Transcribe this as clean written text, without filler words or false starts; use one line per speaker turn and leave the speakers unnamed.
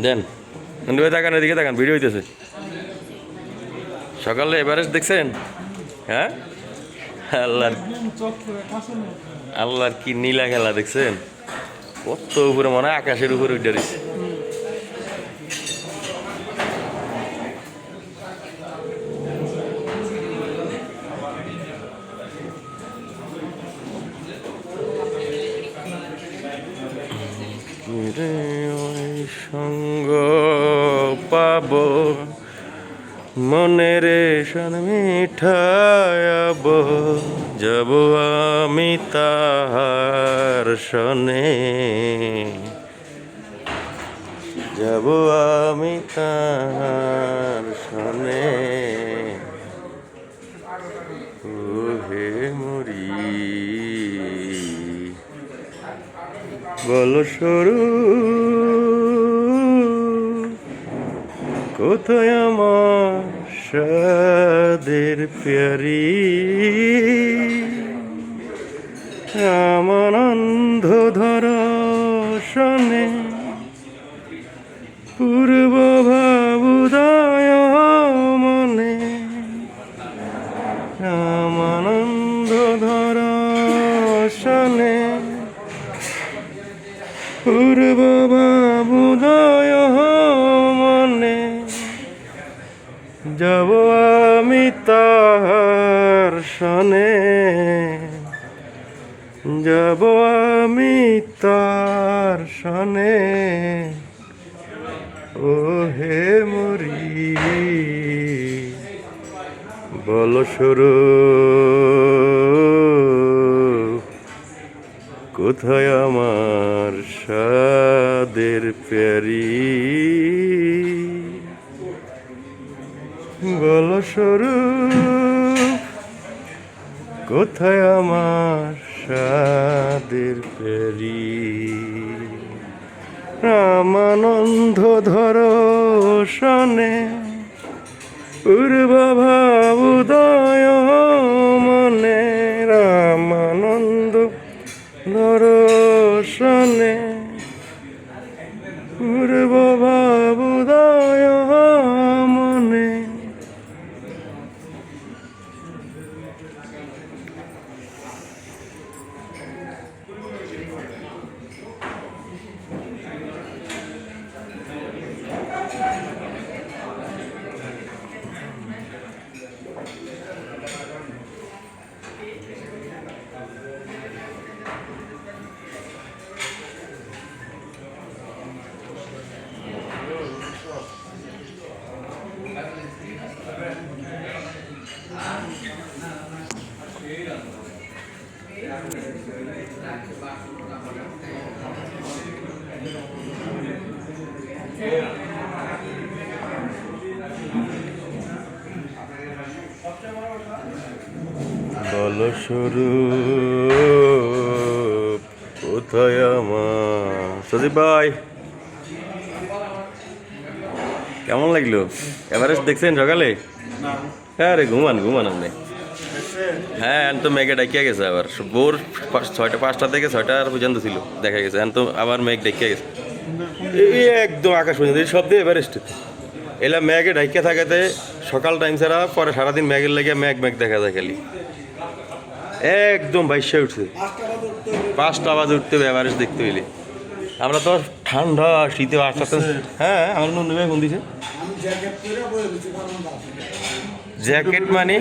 দেন তাকান, এদিকে তাকান, ভিডিও হইতেছে। সকালে এভারেস্ট দেখছেন? হ্যাঁ, আল্লাহর আল্লাহর কি নীলা খেলা দেখছেন? কত উপরে, মনে হয় আকাশের উপরে উঠে দিচ্ছে। সঙ্গ পাব মনের সন মিঠায়াব, যাব আমি তাহার সনে, যাব আমি তাহার সনে। ও হে মরি বল সরু, কোথায় আমার সাদের প্যারি, আমার অন্ধ ধরশনে পূর্ব ভাবুদয় মনে, আমার অন্ধ ধরশনে পূর্ব ভাবুদয় মনে, যাব আমি তাহার সনে, যাব আমি তার সনে। ও হে মরি বল সরু, কোথায় আমার সাদের প্যারি, বল সরু, কোথায় আমার সাদের প্যারি, রামানন্দ ধরশনে পূর্ব ভাবুদয় মনে, রামানন্দ ধরশনে পূর্ব ভাবুদয় মনে। বল সরু, কোথায় আমার সজীব ভাই, কেমন লাগলো? এভারেস্ট দেখছেন সকালে? হ্যাঁ রে, ঘুমান ঘুমান আপনি। হ্যাঁ, এখন তো মেঘে ডাকিয়া গেছে আবার, ভোর 6টা 5টা থেকে 6টা পর্যন্ত ছিল, দেখা গেছে এখন তো আবার মেঘ ডাকিয়া গেছে। এই একদম আকাশ পর্যন্ত সব দিয়ে এভারেস্ট এলা মেঘে ডাকিয়া থাকাতে সকাল টাইম ছাড়া পরে সারাদিন মেঘের লেগে মেঘ মেঘ দেখা যায় খালি, একদম বাইশে উঠছে। 5টা বাজে উঠতে হবে এভারেস্ট দেখতে হইলে। আমরা তো ঠান্ডা শীতে আসতে। হ্যাঁ, আমার নন্দু ভাই ফোন দিছে। জ্যাকেট মানে